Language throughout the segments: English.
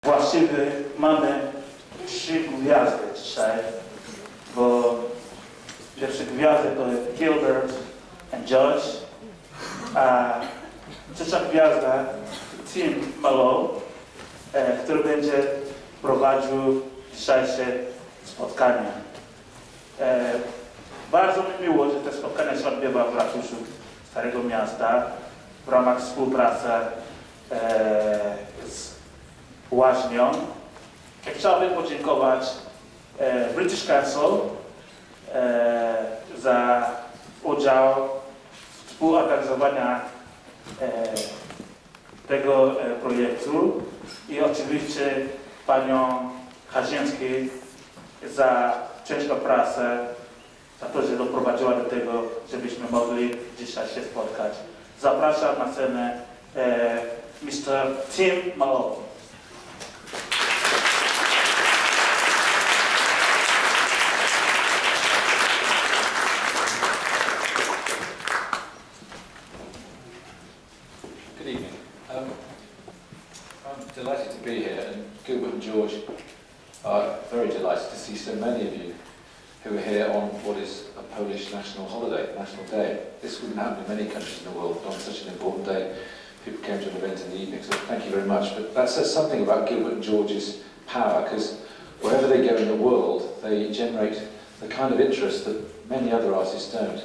Właściwie mamy 3 gwiazdy dzisiaj, bo pierwsze gwiazdy to jest Gilbert and George, a trzecia gwiazda Timem, który będzie prowadził dzisiejsze spotkanie. Bardzo mi miło, że to spotkanie się odbywa w ratuszu Starego Miasta w ramach współpracy z Łaźnią. Chciałbym podziękować British Council za udział w współorganizowaniu tego projektu i oczywiście panią Hazińskiej za ciężką pracę, za to, że doprowadziła do tego, żebyśmy mogli dzisiaj się spotkać. Zapraszam na scenę Mr. Timem. Good evening. I'm delighted to be here, and Gilbert and George are very delighted to see so many of you who are here on what is a Polish national holiday, national day. This wouldn't happen in many countries in the world, but on such an important day, people came to an event in the evening, so thank you very much. But that says something about Gilbert and George's power, because wherever they go in the world, they generate the kind of interest that many other artists don't.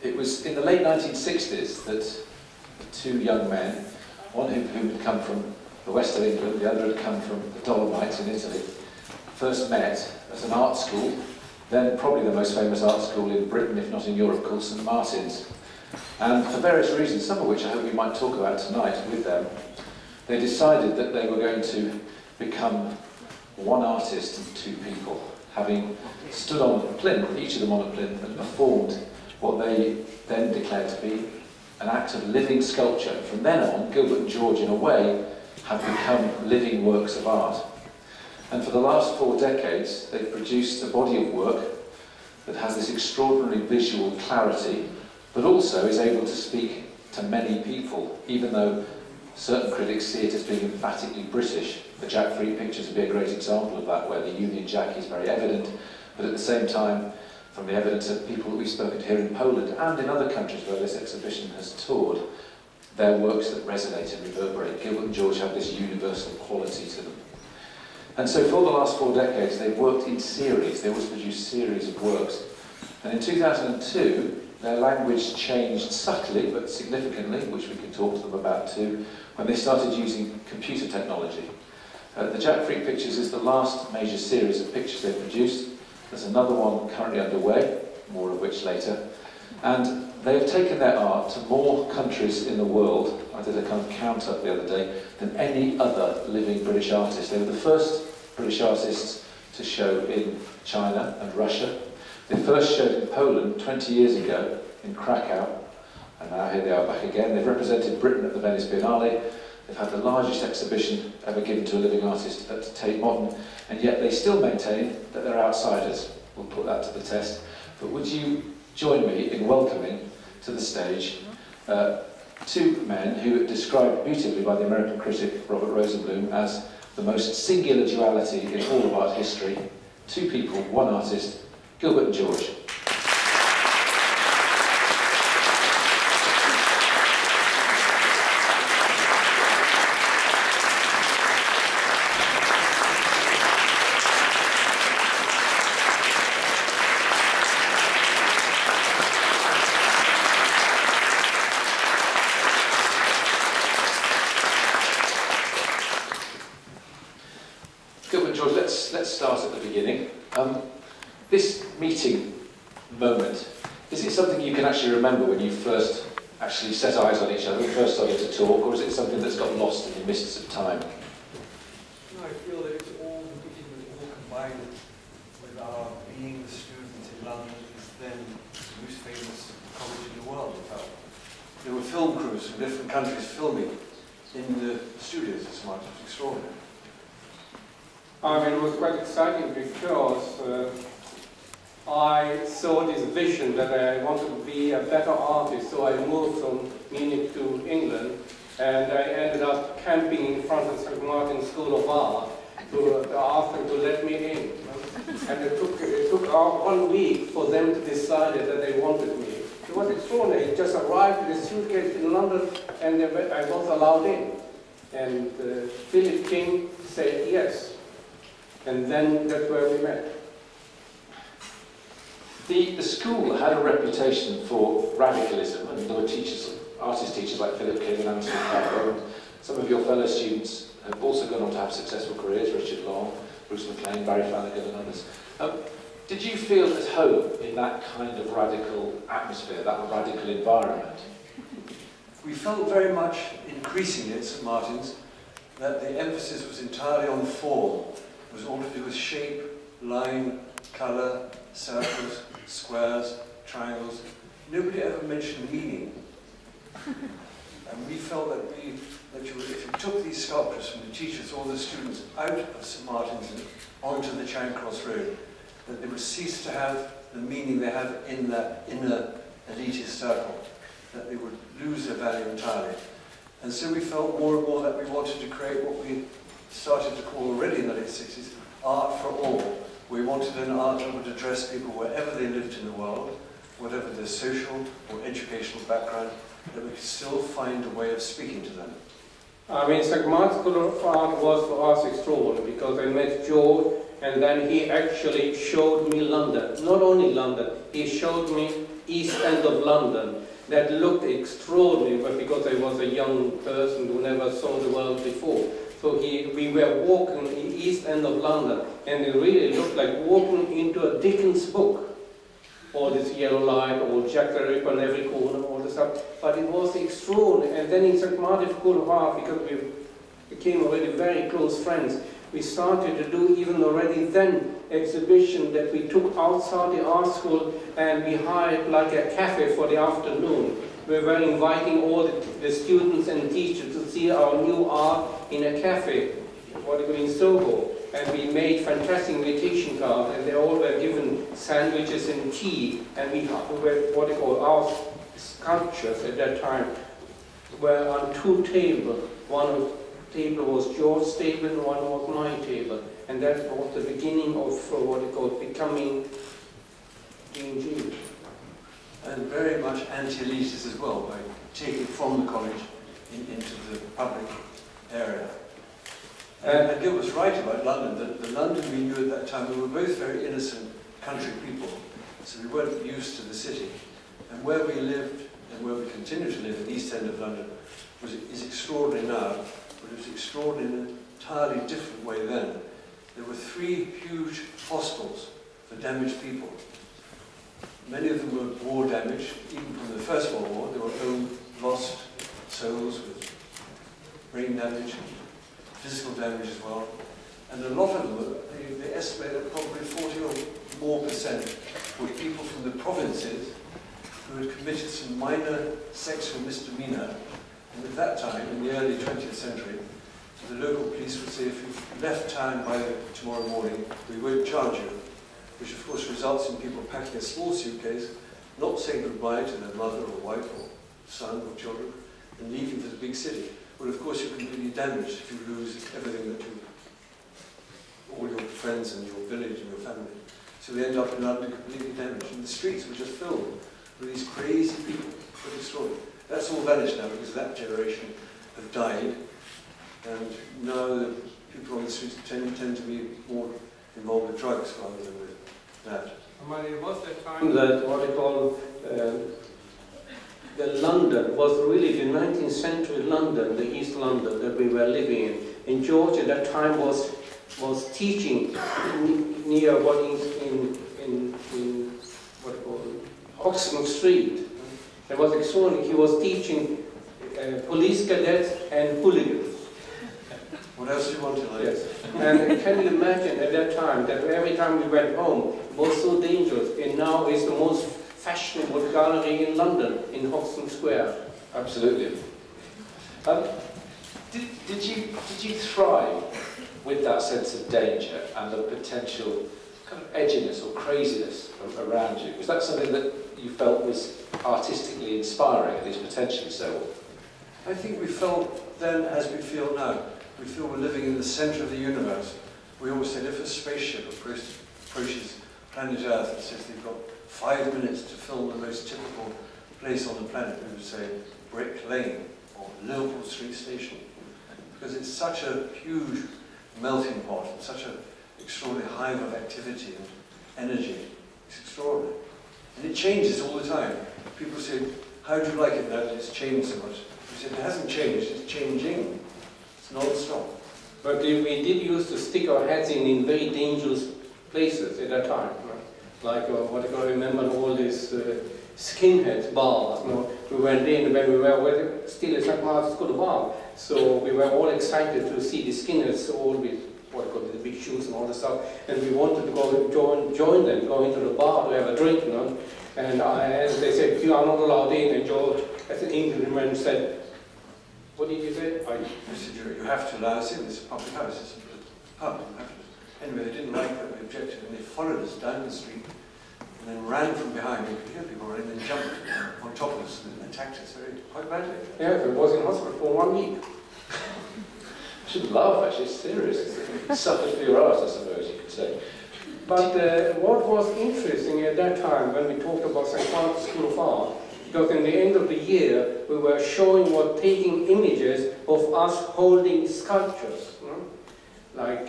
It was in the late 1960s that two young men, one who had come from the west of England, the other had come from the Dolomites in Italy, first met at an art school, then probably the most famous art school in Britain, if not in Europe, called St Martin's. And for various reasons, some of which I hope we might talk about tonight with them, they decided that they were going to become one artist and two people, having stood on a plinth, each of them on a plinth, and performed what they then declared to be an act of living sculpture. From then on, Gilbert and George, in a way, have become living works of art. And for the last 4 decades, they've produced a body of work that has this extraordinary visual clarity, but also is able to speak to many people, even though certain critics see it as being emphatically British. The Jack Fruit pictures would be a great example of that, where the Union Jack is very evident, but at the same time, from the evidence of people that we've spoken to here in Poland and in other countries where this exhibition has toured, they're works that resonate and reverberate. Gilbert and George have this universal quality to them. And so for the last 4 decades, they've worked in series. They always produce series of works. And in 2002, their language changed subtly but significantly, which we can talk to them about too, when they started using computer technology. The Jack Fruit Pictures is the last major series of pictures they've produced. There's another one currently underway, more of which later. And they have taken their art to more countries in the world, I did a kind of count up the other day, than any other living British artist. They were the first British artists to show in China and Russia. They first showed in Poland 20 years ago in Krakow, and now here they are back again. They've represented Britain at the Venice Biennale. They've had the largest exhibition ever given to a living artist at Tate Modern, and yet they still maintain that they're outsiders. We'll put that to the test. But would you join me in welcoming to the stage 2 men who are described beautifully by the American critic Robert Rosenblum as the most singular duality in all of art history. 2 people, 1 artist, Gilbert and George. Gilbert and George, let's start at the beginning. This meeting moment, is it something you can actually remember when you first actually set eyes on each other, first started to talk, or is it something that's got lost in the mists of time? No, I feel that it's all combined with our being the students in London, is then the most famous college in the world. There were film crews from different countries filming in the studios this month. It was extraordinary. I mean, it was quite exciting because I saw this vision that I wanted to be a better artist, so I moved from Munich to England and I ended up camping in front of St. Martin's School of Art to ask them to let me in. And it took 1 week for them to decide that they wanted me. It was extraordinary. It just arrived with a suitcase in London, and I was allowed in. And Philip King said yes. And then that's where we met. The school had a reputation for radicalism, and there were teachers, artist teachers like Philip King and Anthony Carroll, and some of your fellow students have also gone on to have successful careers, Richard Long, Bruce MacLean, Barry Flanagan and others. Did you feel at home in that kind of radical atmosphere, that radical environment? We felt very much, increasingly at St. Martin's, that the emphasis was entirely on form. It was all to do with shape, line, colour, circles, squares, triangles. Nobody ever mentioned meaning. And we felt that if you took these sculptures from the teachers or the students out of St. Martin's and onto the Charing Cross Road, that they would cease to have the meaning they have in that inner elitist circle, that they would lose their value entirely. And so we felt more and more that we wanted to create what we started to call already in the late 60s, art for all. We wanted an art that would address people wherever they lived in the world, whatever their social or educational background, that we could still find a way of speaking to them. I mean, St. Martin's School of Art was for us extraordinary because I met George, and then he actually showed me London. Not only London, he showed me East End of London. That looked extraordinary, but because I was a young person who never saw the world before. So we were walking in the East End of London, and it really looked like walking into a Dickens book. All this yellow light, all Jack the Ripper on every corner, all this stuff. But it was extraordinary. And then in St. Martin's School of Art, because we became already very close friends, we started to do even already then exhibition that we took outside the art school, and we hired like a cafe for the afternoon. We were inviting all the students and teachers to see our new art in a cafe, what we in Soho. And we made fantastic invitation cards, and they all were given sandwiches and tea, and we were what they call our sculptures at that time were on 2 tables. One table was George's table and one was my table, and that was the beginning of what they call becoming G&G. And very much anti-elitist as well, by taking from the college into the public area. And Gilbert was right about London. The London we knew at that time, we were both very innocent country people, so we weren't used to the city. And where we lived, and where we continue to live in the East End of London, is extraordinary now, but it was extraordinary in an entirely different way then. There were 3 huge hostels for damaged people. Many of them were war damaged, even from the First World War. They were lost souls with brain damage, physical damage as well. And a lot of them, they estimate that probably 40 or more % were people from the provinces who had committed some minor sexual misdemeanor. And at that time, in the early 20th century, the local police would say, if you've left town by tomorrow morning, we won't charge you. Which of course results in people packing a small suitcase, not saying goodbye to their mother or wife or son or children, and leaving for the big city. Well, of course, you're completely damaged if you lose everything that all your friends and your village and your family. So they end up in London completely damaged. And the streets were just filled with these crazy people. But extraordinary. That's all vanished now because that generation have died. And now the people on the streets tend to be more involved with drugs rather than with that. But it was the time that what they call the London was really the 19th century London, the East London that we were living in. And George at that time was teaching near what is in what called Oxford Street. It was extraordinary. He was teaching police cadets and hooligans. What else do you want to know? Yes. And can you imagine at that time that every time we went home it was so dangerous, and now it's the most fashionable gallery in London, in Hoxton Square. Absolutely. Did you thrive with that sense of danger and the potential kind of edginess or craziness around you? Was that something that you felt was artistically inspiring, at least potentially so? I think we felt then as we feel now. We feel we're living in the centre of the universe. We always said if a spaceship approaches planet Earth and says they've got 5 minutes to film the most typical place on the planet, we would say Brick Lane or Liverpool Street Station. Because it's such a huge melting pot, and such an extraordinary hive of activity and energy. It's extraordinary. And it changes all the time. People say, how do you like it now that it's changed so much? We said, it hasn't changed, it's changing. It's non-stop. But we did used to stick our heads in very dangerous places at that time. Like what I remember, all these skinheads bars. We went in when we were still at St. Martin's School of Art. So we were all excited to see the skinheads all with what I call the big shoes and all the stuff. And we wanted to go join them, go into the bar to have a drink. And as they said, you are not allowed in. And George, as an Englishman, said, what did you say? I said, you have to allow us in. It's a public house. It's a pub. You have to. Anyway, they didn't like that. We objected, and they followed us down the street and then ran from behind. We could hear people running, and then jumped on top of us and attacked us quite badly. Yeah, I was in hospital for 1 week. I shouldn't laugh, actually, it's serious. It's suffered for your art, I suppose you could say. But what was interesting at that time when we talked about St. Martin's School of Art, because in the end of the year we were taking images of us holding sculptures. Like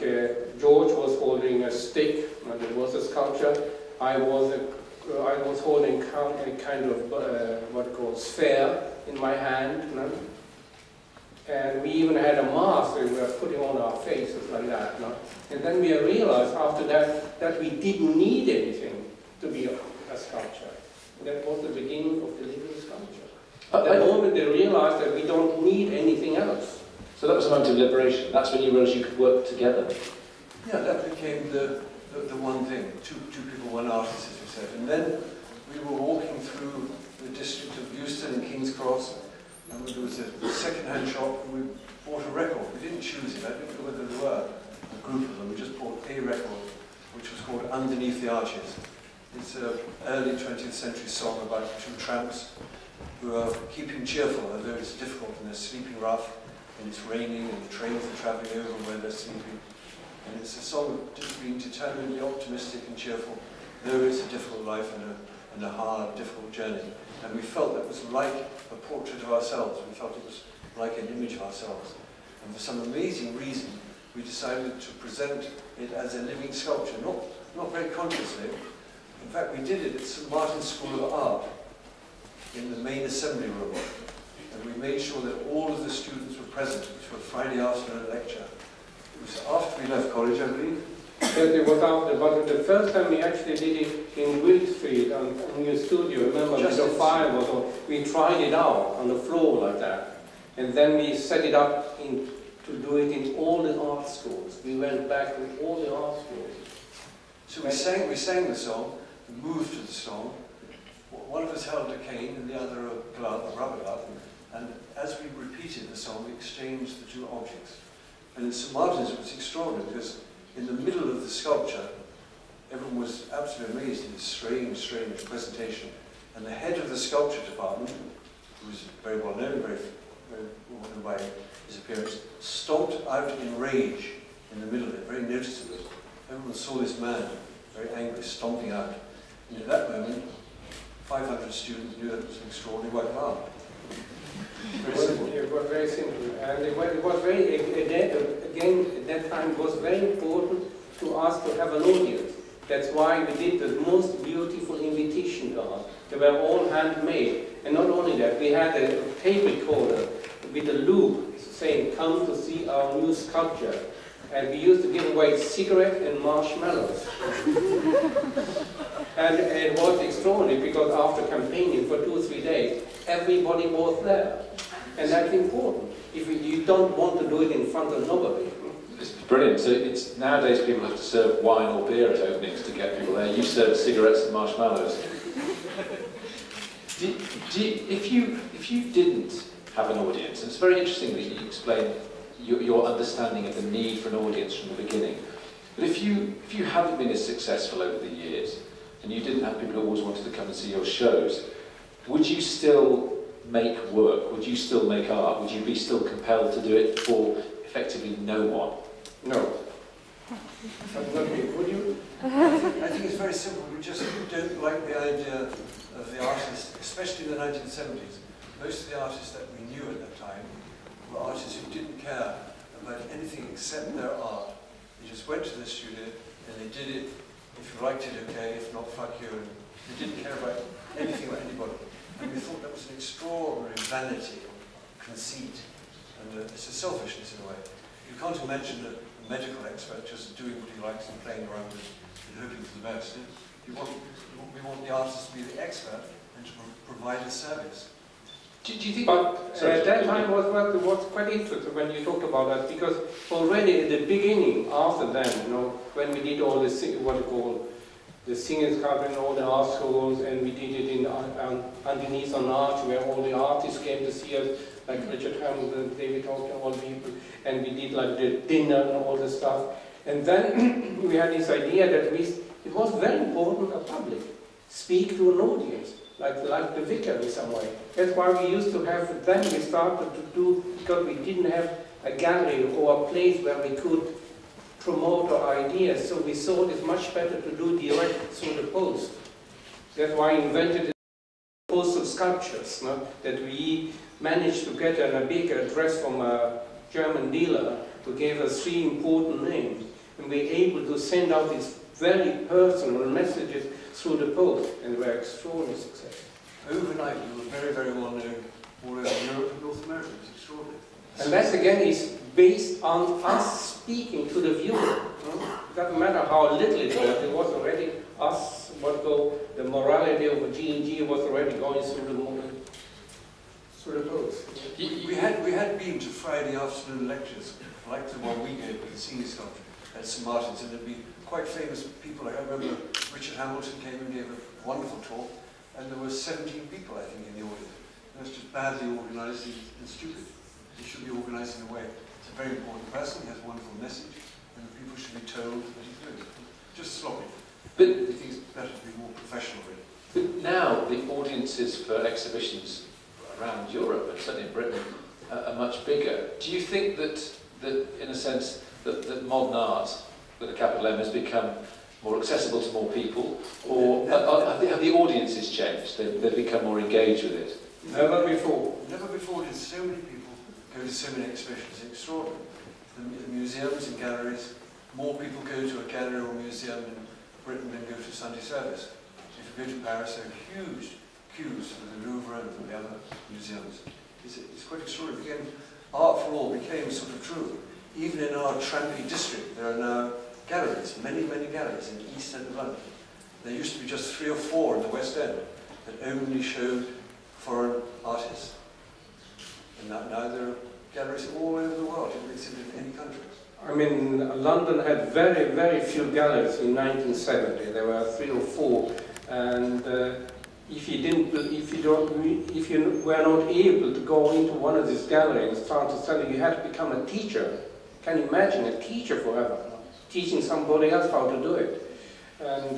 George was holding a stick, and it was a sculpture. I was holding a kind of what you call sphere in my hand. And we even had a mask that we were putting on our faces like that. And then we realized after that we didn't need anything to be a sculpture. That was the beginning of the living sculpture. At the moment they realized that we don't need anything else. So that was a moment of liberation. That's when you realised you could work together. Yeah, that became the one thing. Two people, one artist, as we said. And then we were walking through the district of Euston and King's Cross, and there was a second-hand shop, and we bought a record. We didn't choose it. I didn't know whether there were a group of them. We just bought a record, which was called Underneath the Arches. It's an early 20th century song about two tramps who are keeping cheerful, although it's difficult and they're sleeping rough. And it's raining and the trains are travelling over where they're sleeping. And it's a song of just being determinedly optimistic and cheerful, though it's a difficult life and a hard, difficult journey. And we felt that was like a portrait of ourselves. We felt it was like an image of ourselves. And for some amazing reason, we decided to present it as a living sculpture, not very consciously. In fact, we did it at St. Martin's School of Art in the main assembly room. And we made sure that all of the students were present, which were Friday afternoon lecture. It was after we left college, I believe. Yes, it was after, but the first time we actually did it in Wiltshire, in your studio, remember, the fire was on, we tried it out on the floor like that. And then we set it up to do it in all the art schools. We went back with all the art schools. So we sang the song, we moved to the song. One of us held a cane and the other a glove, a rubber glove. And as we repeated the song, we exchanged the two objects. And in St. Martin's, it was extraordinary because in the middle of the sculpture, everyone was absolutely amazed at this strange presentation. And the head of the sculpture department, who was very well known, very well known by his appearance, stomped out in rage in the middle of it, very noticeably. Everyone saw this man, very angry, stomping out. And at that moment, 500 students knew that it was an extraordinary work of art. Very simple. It was very simple. And it was very, again, at that time, it was very important to us to have an audience. That's why we did the most beautiful invitation cards. They were all handmade. And not only that, we had a tape recorder with a loop saying, come to see our new sculpture. And we used to give away cigarettes and marshmallows. And it was extraordinary because after campaigning for 2 or 3 days, everybody was there. And that's important. If you don't want to do it in front of nobody. It's brilliant. So it's nowadays people have to serve wine or beer at openings to get people there. You serve cigarettes and marshmallows. If you didn't have an audience, and it's very interesting that you explain your understanding of the need for an audience from the beginning. But if you haven't been as successful over the years, and you didn't have people who always wanted to come and see your shows, would you still make work? Would you still make art? Would you be still compelled to do it for effectively no one? No. Not me. Would you? I think it's very simple. We just don't like the idea of the artists, especially in the 1970s. Most of the artists that we knew at that time were artists who didn't care about anything except their art. They just went to the studio and they did it. If you liked it, okay. If not, fuck you. And they didn't care about anything about anybody. And we thought that was an extraordinary vanity, conceit, and it's a selfishness in a way. You can't imagine a medical expert just doing what he likes and playing around with and hoping for the best. We want the artist to be the expert and to provide a service. Do you think? But at that time was quite interesting when you talked about that, because already at the beginning, after then, you know, when we did all the what you call the singers covering all the art schools, and we did it in underneath an arch where all the artists came to see us, like Richard Hamilton, David Hawkins, all the people, and we did like the dinner and all the stuff. And then we had this idea that it was very important a public speak to an audience, like the vicar in some way. That's why we used to have, then we started to do, because we didn't have a gallery or a place where we could promote our ideas, so we thought it's much better to do direct through the post. That's why I invented the postal sculptures, no? That we managed to get a big address from a German dealer who gave us 3 important names, and we were able to send out these very personal messages through the post, and we were extraordinary success. Overnight, we were very, very well known all over Europe and North America. It's extraordinary. And that again is based on us speaking to the viewer. It doesn't matter how little it was already us, the morality of a G&G was already going through the post. We had been to Friday afternoon lectures, like the one we gave with the senior sculpture at St Martin's, and there'd be quite famous people. Like I remember Richard Hamilton came and gave a wonderful talk, and there were 17 people, I think, in the audience. And it's just badly organised and stupid. It should be organised in a way. It's a very important person, he has a wonderful message, and the people should be told that he's good. Just sloppy. But I think it's better to be more professional, really. But now the audiences for exhibitions around Europe, and certainly in Britain, are much bigger. Do you think that in a sense, that modern art, with a capital M, has become more accessible to more people, or have the audiences changed? They've become more engaged with it? Never before. Never before did so many people go to so many exhibitions. It's extraordinary. The museums and galleries, more people go to a gallery or museum in Britain than go to Sunday service. If you go to Paris, there are huge queues for the Louvre and for the other museums. It's quite extraordinary. Again, art for all became sort of true. Even in our Tranby district, there are now galleries, many, many galleries in the East End of London. There used to be just 3 or 4 in the West End that only showed foreign artists. And now there are galleries all over the world. You can exhibit in any country. I mean, London had very, very few galleries in 1970. There were 3 or 4, and if you were not able to go into one of these galleries and start to study, you had to become a teacher. Can you imagine a teacher forever, teaching somebody else how to do it? And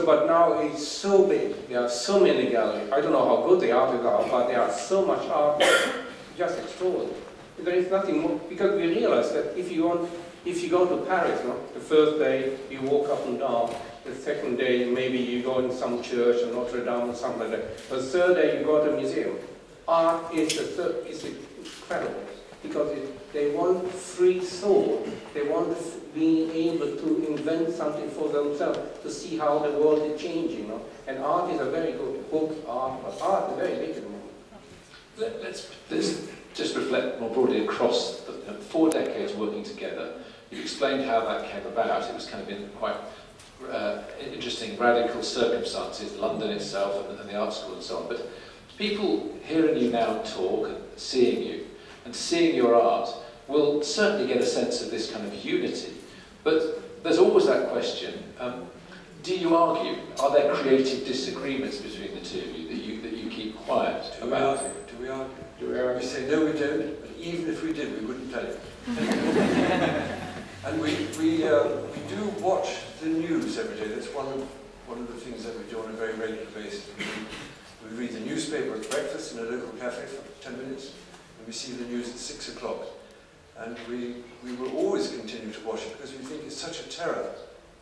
but now it's so big. There are so many galleries. I don't know how good the artists are, but there are so much art, just extraordinary. There is nothing more, because we realize that if you go to Paris, no, the first day you walk up and down, the second day maybe you go in some church or Notre Dame or something like that. The third day you go to a museum. Art is incredible, because they want free thought. They want being able to invent something for themselves, to see how the world is changing. No? And art is a very good book, art, but art is very big at the moment. Let's just reflect more broadly across the 4 decades working together. You explained how that came about. It was kind of in quite interesting, radical circumstances, London itself and the art school and so on. But people hearing you now talk and seeing you and seeing your art will certainly get a sense of this kind of unity. But there's always that question, do you argue? Are there creative disagreements between the two of you that you keep quiet about? Do we argue? We say, no, we don't, but even if we did, we wouldn't tell you. And we do watch the news every day. That's one of the things that we do on a very regular basis. We read the newspaper at breakfast in a local cafe for 10 minutes, and we see the news at 6 o'clock. And we will always continue to watch it because we think it's such a terror,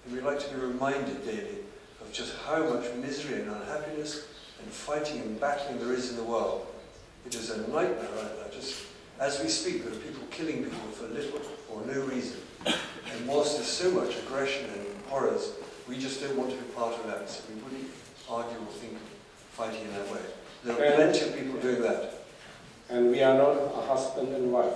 and we like to be reminded daily of just how much misery and unhappiness and fighting and battling there is in the world. It is a nightmare right now. Just as we speak, there are people killing people for little or no reason. And whilst there's so much aggression and horrors, we just don't want to be part of that. So we wouldn't argue or think of fighting in that way. There are plenty of people doing that. And we are not a husband and wife.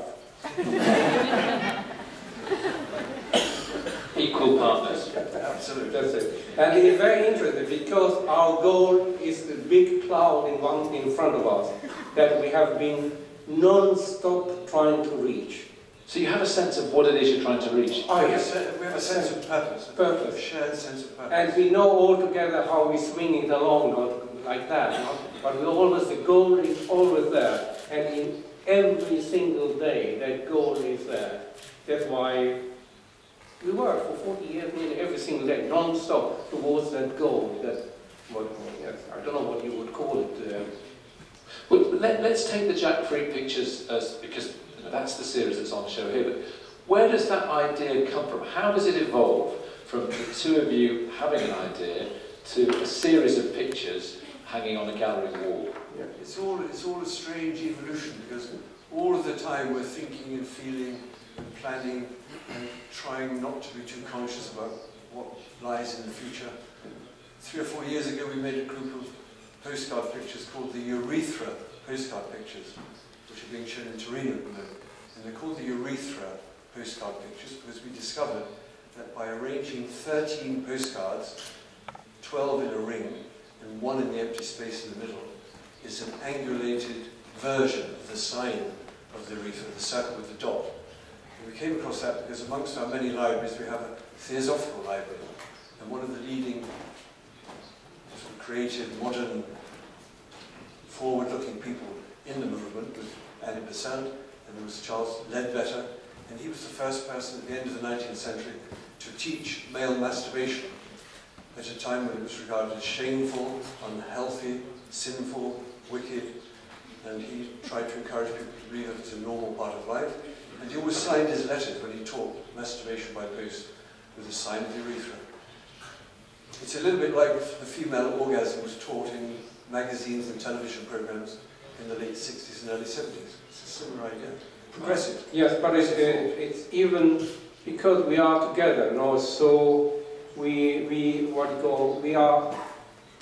Equal partners. Absolutely. That's it. And it is very interesting because our goal is the big cloud in front of us that we have been non-stop trying to reach. So you have a sense of what it is you're trying to reach? Oh, yes. We have a sense of purpose. Purpose. A shared sense of purpose. And we know all together how we swing it along, not like that. No? But the goal is always there. And in every single day, that goal is there. That's why we work for 40 years, nearly every single day, non-stop towards that goal. That, I don't know what you would call it. Well, let's take the jackfruit pictures because that's the series that's on show here. But where does that idea come from? How does it evolve from the two of you having an idea to a series of pictures hanging on a gallery wall? Yeah. It's all a strange evolution because all of the time we're thinking and feeling and planning and trying not to be too conscious about what lies in the future. 3 or 4 years ago we made a group of postcard pictures called the Urethra postcard pictures, which are being shown in Torino at the moment. And they're called the Urethra postcard pictures because we discovered that by arranging 13 postcards, 12 in a ring and 1 in the empty space in the middle, is an angulated version of the sign of the urethra, the circle with the dot. And we came across that because amongst our many libraries we have a Theosophical library, and one of the leading sort of creative, modern, forward-looking people in the movement was Annie Besant, and there was Charles Ledbetter, and he was the first person at the end of the 19th century to teach male masturbation at a time when it was regarded as shameful, unhealthy, sinful, wicked, and he tried to encourage people to believe that it's a normal part of life. And he always signed his letters when he taught masturbation by post with the sign of the urethra. It's a little bit like the female orgasm was taught in magazines and television programs in the late 60s and early 70s. It's a similar idea. Progressive. Yes, but it's even because we are together, no? So we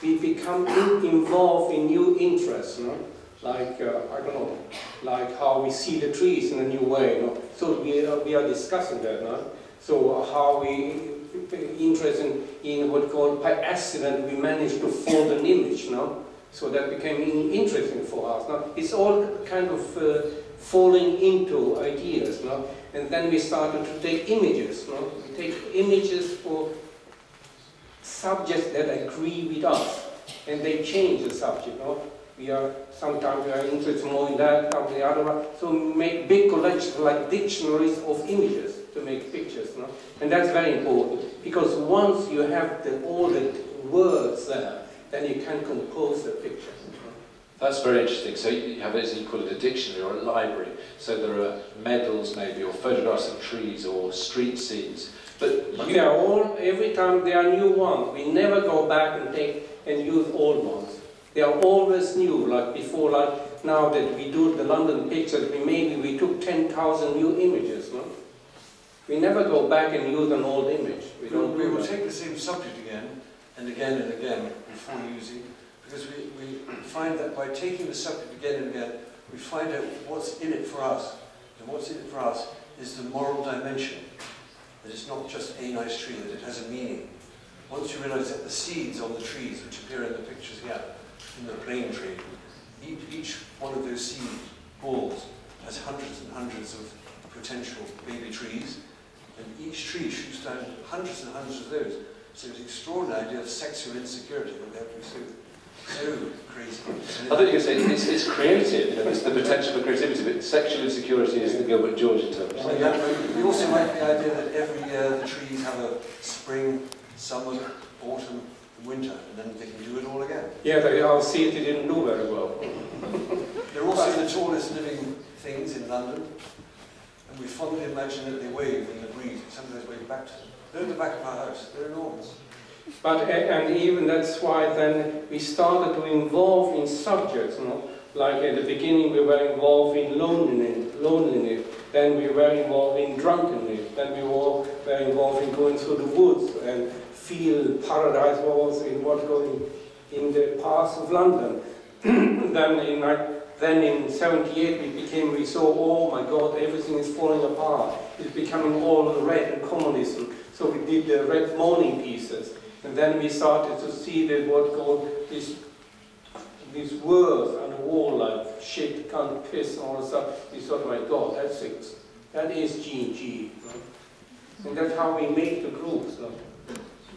become involved in new interests, no? Like I don't know, like how we see the trees in a new way, no? So we are discussing that, no? So how we interested in what called by accident we managed to fold an image, no? So that became interesting for us, no? It's all kind of falling into ideas, no? And then we started to take images, no? We take images for subjects that agree with us, and they change the subject, no? Sometimes we are interested more in that, sometimes the other one. So we make big collections like dictionaries of images to make pictures, no? And that's very important, because once you have all the words there, then you can compose a picture. That's very interesting. So you have, as you call it, a dictionary or a library. So there are medals maybe, or photographs of trees, or street scenes. But they are all, every time there are new ones. We never go back and take and use old ones. They are always new, like before, like now that we do the London pictures, we took 10,000 new images, no? We never go back and use an old image. We will take the same subject again and again and again before using, because we find that by taking the subject again and again, we find out what's in it for us. And what's in it for us is the moral dimension. That it's not just a nice tree, that it has a meaning. Once you realize that the seeds on the trees, which appear in the pictures here, in the plane tree, each one of those seed balls has hundreds and hundreds of potential baby trees, and each tree shoots down hundreds and hundreds of those. So it's an extraordinary idea of sexual insecurity that we have to be so crazy. I thought you were going to say it's creative, you know, it's the potential for creativity, but sexual insecurity is the Gilbert George term. We also like the idea that every year the trees have a spring, summer, autumn, in winter, and then they can do it all again. Yeah, our city didn't do very well. They're also the tallest living things in London, and we fondly imagine that they wave in the breeze, and sometimes wave back to them. They're at the back of our house, they're enormous. But, and even that's why then we started to involve in subjects, you know? Like at the beginning we were involved in loneliness, then we were involved in drunkenness, then we were involved in going through the woods and feel paradise was in what going in the paths of London. Then in 78 we saw, oh my God, everything is falling apart. It's becoming all red and communism. So we did the red mourning pieces. And then we started to see that what called these words on the wall like shit, cunt, piss, and all that stuff. We thought, my God, that's it. That is G&G. And that's how we make the groups.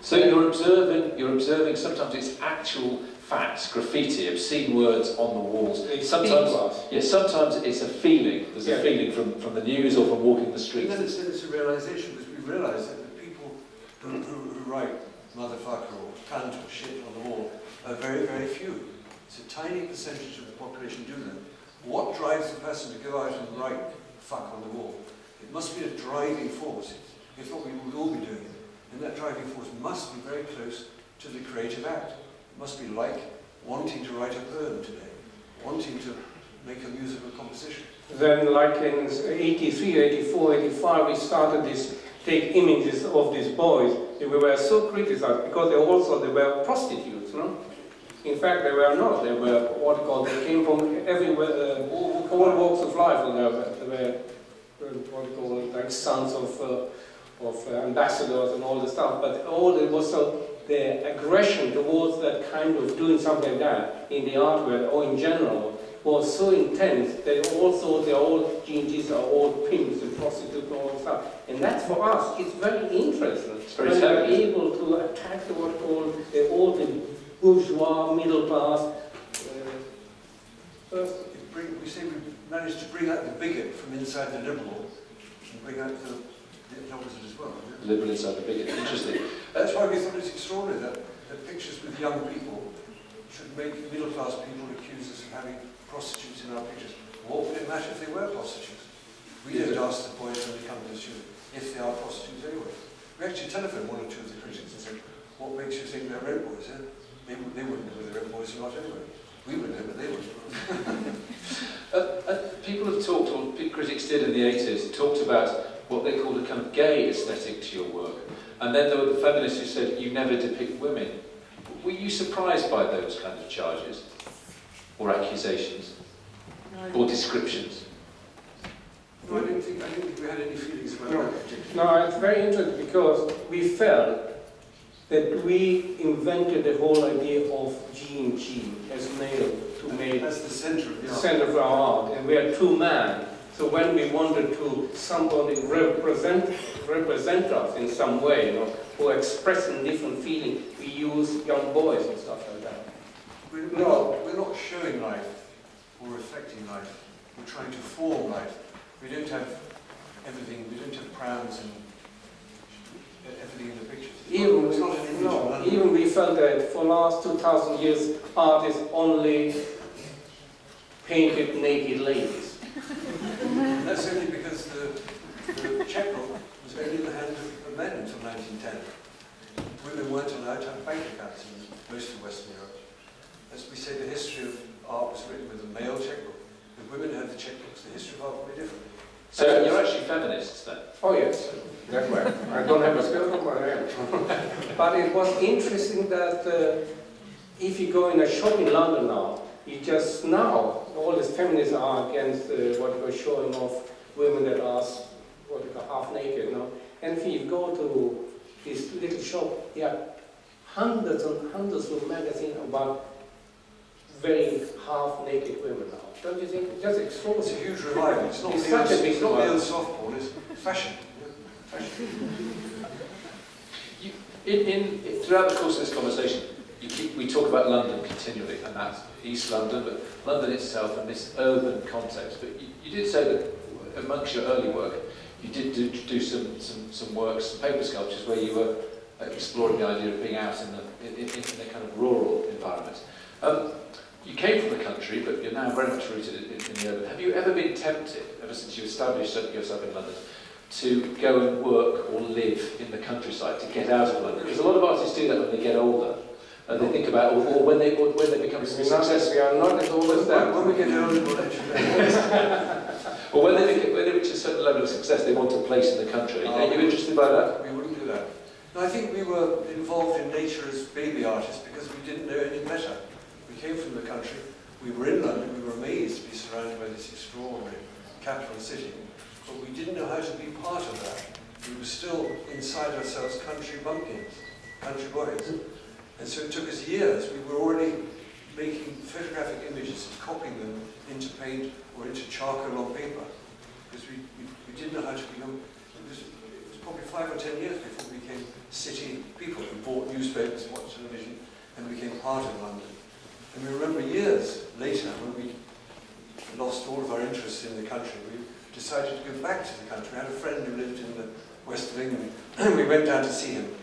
So you're observing sometimes it's actual facts, graffiti, obscene words on the walls. Sometimes it's a feeling. There's a feeling from the news or from walking the streets. And then it's a realization, because we realise that the people who write motherfucker or cunt or shit on the wall are very, very few. It's a tiny percentage of the population do that. What drives the person to go out and write fuck on the wall? It must be a driving force. If not, we would all be doing it. And that driving force must be very close to the creative act. It must be like wanting to write a poem today, wanting to make a musical composition. Then like in 83, 84, 85, we started this, take images of these boys. We were so criticized because they were prostitutes, no? In fact, they were not. They were what you call, they came from everywhere, all walks of life. And they were what you call, like sons of ambassadors and all the stuff. But all it was so the aggression towards that kind of doing something like that in the art world or in general was so intense that they all thought they're all G&Gs are all pimps and prostitutes and all that stuff. And that's for us, it's very interesting. When we're able to attack what we call all the bourgeois, middle class. We say we managed to bring out the bigot from inside the liberal and bring out the opposite as well. Liberal inside the bigot, interesting. That's why we thought it's extraordinary that pictures with young people should make middle class people accuse us of having prostitutes in our pictures. What would it matter if they were prostitutes? We don't ask the boys when they come to the studio if they are prostitutes anyway. We actually telephoned one or two of the critics and said, what makes you think they're rent boys? Eh? They wouldn't know whether they're rent boys or not anyway. We would know, but they wouldn't. People have talked, or critics did in the 80s, talked about what they called a kind of gay aesthetic to your work. And then there were the feminists who said, you never depict women. Were you surprised by those kind of charges? Or accusations? Or descriptions? No, I didn't think we had any feelings about that. No, it's very interesting because we felt that we invented the whole idea of G&G as male to male. That's the center of the art. Center of our art, and we are two men. So when we wanted to somebody represent us in some way, you know, or expressing different feeling, we use young boys and stuff like that. We're not showing life or reflecting life. We're trying to form life. We don't have everything. We don't have prams and everything in the pictures. Even we felt that for the last 2,000 years, art is only painted naked ladies. And that's only because the checkbook was only in the hands of men until 1910. Women weren't allowed to have bank accounts in most of Western Europe. As we say, the history of art was written with a male checkbook. If women had the checkbooks, the history of art would be different. So you're actually feminists then? Oh yes, that way. I don't have a skill, but I am. But it was interesting that if you go in a shop in London now, you just now, all these feminists are against what we're showing off women that are what you call half naked, no? And if you go to this little shop, there are hundreds and hundreds of magazines about very half naked women now. Don't you think? It's just extraordinary. It's a huge revival. It's not the old softball, it's fashion. Throughout the course of this conversation, we talk about London continually, and that's East London, but London itself and this urban context. But you did say that amongst your early work, you did do some works, some paper sculptures, where you were exploring the idea of being out in the kind of rural environment. You came from the country, but you're now very much rooted in the urban. Have you ever been tempted, ever since you established yourself in London, to go and work or live in the countryside, to get out of London? Because a lot of artists do that when they get older. They think about, or when they become successful. We are not as old as that. When we get older, we'll let you know. Or when they reach a certain level of success, they want a place in the country. Are you interested by that? We wouldn't do that. No, I think we were involved in nature as baby artists because we didn't know any better. We came from the country, we were in London, we were amazed to be surrounded by this extraordinary capital city, but we didn't know how to be part of that. We were still inside ourselves country bumpkins, country boys. And so it took us years. We were already making photographic images and copying them into paint or into charcoal on paper, because we didn't know how to become. It was probably 5 or 10 years before we became city people who bought newspapers, watched television, and became part of London. And we remember years later, when we lost all of our interest in the country, we decided to go back to the country. I had a friend who lived in the west of England, and we went down to see him.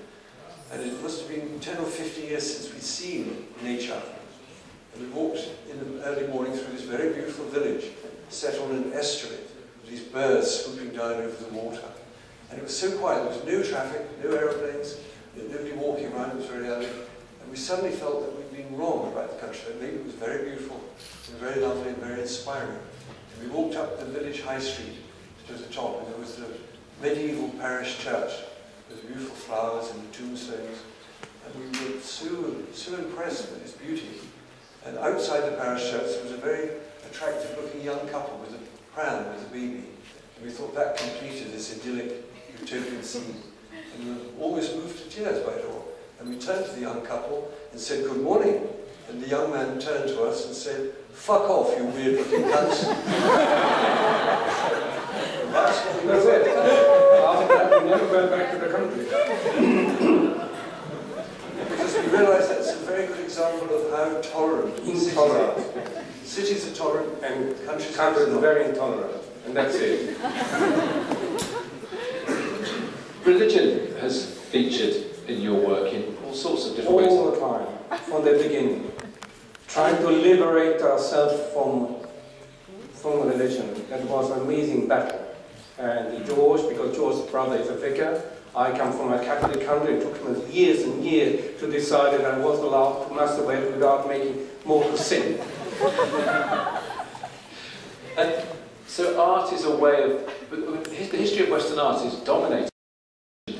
And it must have been 10 or 15 years since we'd seen nature. And we walked in the early morning through this very beautiful village, set on an estuary, with these birds swooping down over the water. And it was so quiet, there was no traffic, no aeroplanes, nobody walking around, it was very early. And we suddenly felt that we'd been wrong about the country, that maybe it was very beautiful, and very lovely, and very inspiring. And we walked up the village high street to the top, and there was the medieval parish church, with beautiful flowers and tombstones. And we were so impressed with its beauty. And outside the parish church there was a very attractive-looking young couple with a pram with a baby. And we thought that completed this idyllic utopian scene. And we were almost moved to tears by it all. And we turned to the young couple and said, "Good morning." And the young man turned to us and said, "Fuck off, you weird-looking cunts." That's what we said. After that, we never went back to the country. Because we realised that's a very good example of how tolerant Intolerant. cities are tolerant And countries countries are are not. very intolerant. And that's it. Religion has featured in your work in all sorts of different ways. All the time, from the beginning. Trying to liberate ourselves from religion. That was an amazing battle. And George, because George's brother is a vicar, I come from a Catholic country. It took me years and years to decide that I was allowed to masturbate without making mortal sin. And so art is a way of, the history of Western art is dominated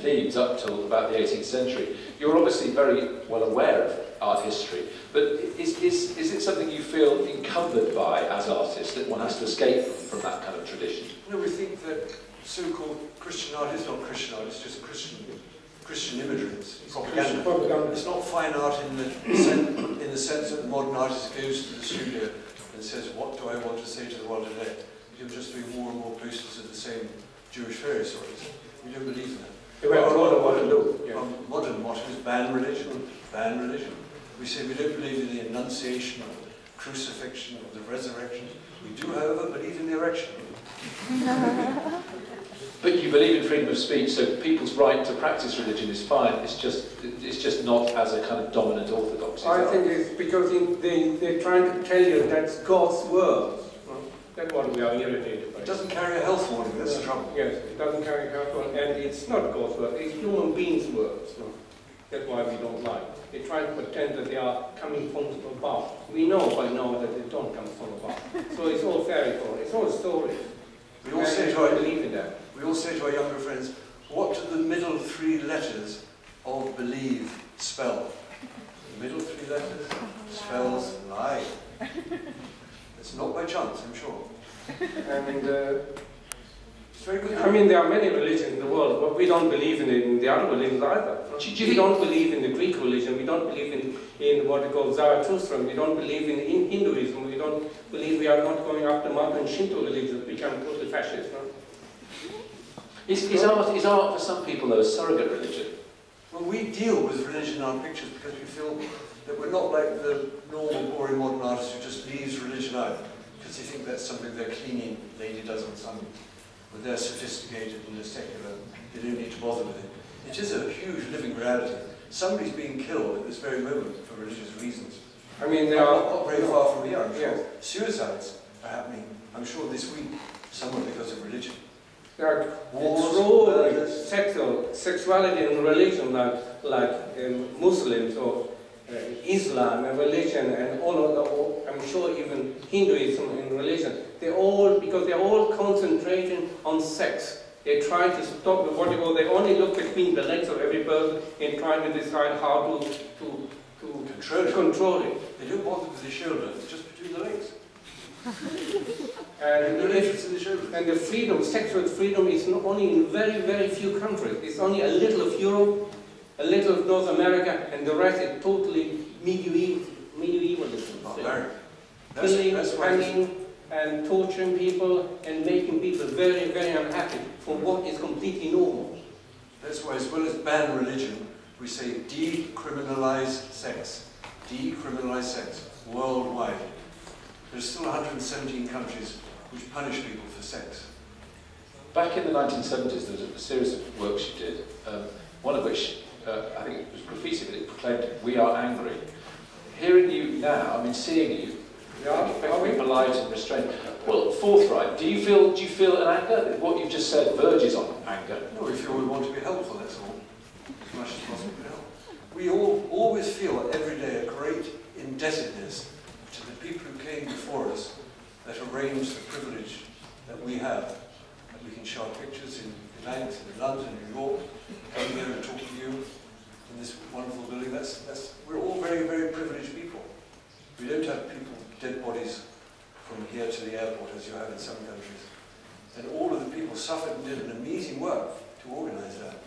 themes up till about the 18th century. You're obviously very well aware of art history, but is it something you feel encumbered by as artists, that one has to escape from that kind of tradition? No, we think that so-called Christian art is not Christian art, it's just Christian imagery, it's propaganda. It's not fine art in the sense that the modern artist goes to the studio and says, "What do I want to say to the world today?" You're just doing more and more posters of the same Jewish fairy stories. We don't believe in that. They were told what to do. Our modern motto is ban religion, ban religion. We say we don't believe in the Annunciation or the crucifixion or the resurrection. We do, however, believe in the erection. But you believe in freedom of speech, so people's right to practice religion is fine. It's just not as a kind of dominant orthodoxy. I think it's because they're trying to tell you that's God's word. That's what we are irritated by. It doesn't carry a health warning, that's the trouble. Yes, it doesn't carry a health warning, and it's not God's word, it's human beings' words. That's why we don't like. They try to pretend that they are coming from above. We know by now that they don't come from above. So it's all fairy tale, it's all stories. We all say to our younger friends, what do the middle 3 letters of believe spell? The middle 3 letters spells lie. It's not by chance, I'm sure. And it's very good. I mean, there are many religions in the world, but we don't believe in the other religions either. We don't believe in the Greek religion, we don't believe in what we call Zarathustra, we don't believe in Hinduism, we don't believe we are not going after modern Shinto religions, become totally fascist. No? Is art for some people, though, a surrogate religion? Well, we deal with religion in our pictures because we feel that we're not like the normal, boring modern artist who just leaves religion out because they think that's something their cleaning lady does on Sunday. When they're sophisticated and they're secular, they don't need to bother with it. It is a huge living reality. Somebody's being killed at this very moment for religious reasons. I mean, there are Not very far from here, I'm sure. Yes. Suicides are happening, I'm sure, this week, somewhere because of religion. there are Wars, murders. sexuality and religion, like Muslims or Islam and religion, and I'm sure even Hinduism and religion. Because they're all concentrating on sex. They try to stop what you call. They only look between the legs of every person and try to decide how to control it. They don't want them with the shoulder, it's just between the legs. And No entrance in the shoulder. And the freedom, sexual freedom, is not only in very, very few countries. It's only a little of Europe, a little of North America, and the rest is totally medievalism. Barbaric. Killing, That's why hanging, and torturing people, and making people very, very unhappy for what is completely normal. That's why, as well as ban religion, we say decriminalize sex. Decriminalize sex worldwide. There's still 117 countries which punish people for sex. Back in the 1970s, there was a series of works you did, one of which I think it was graffiti, but it proclaimed, "We are angry." Hearing you now, I mean, seeing you, very polite and restrained. Well, forthright. Do you feel an anger? What you've just said verges on anger. No, we feel we want to be helpful, that's all. As much as possible to help. We all always feel every day a great indebtedness to the people who came before us that arranged the privilege that we have. That we can show our pictures in Gdańsk, in London, New York, come here and talk to you in this wonderful building. We're all very, very privileged people. We don't have people, dead bodies, from here to the airport as you have in some countries. And all of the people suffered and did an amazing work to organise that.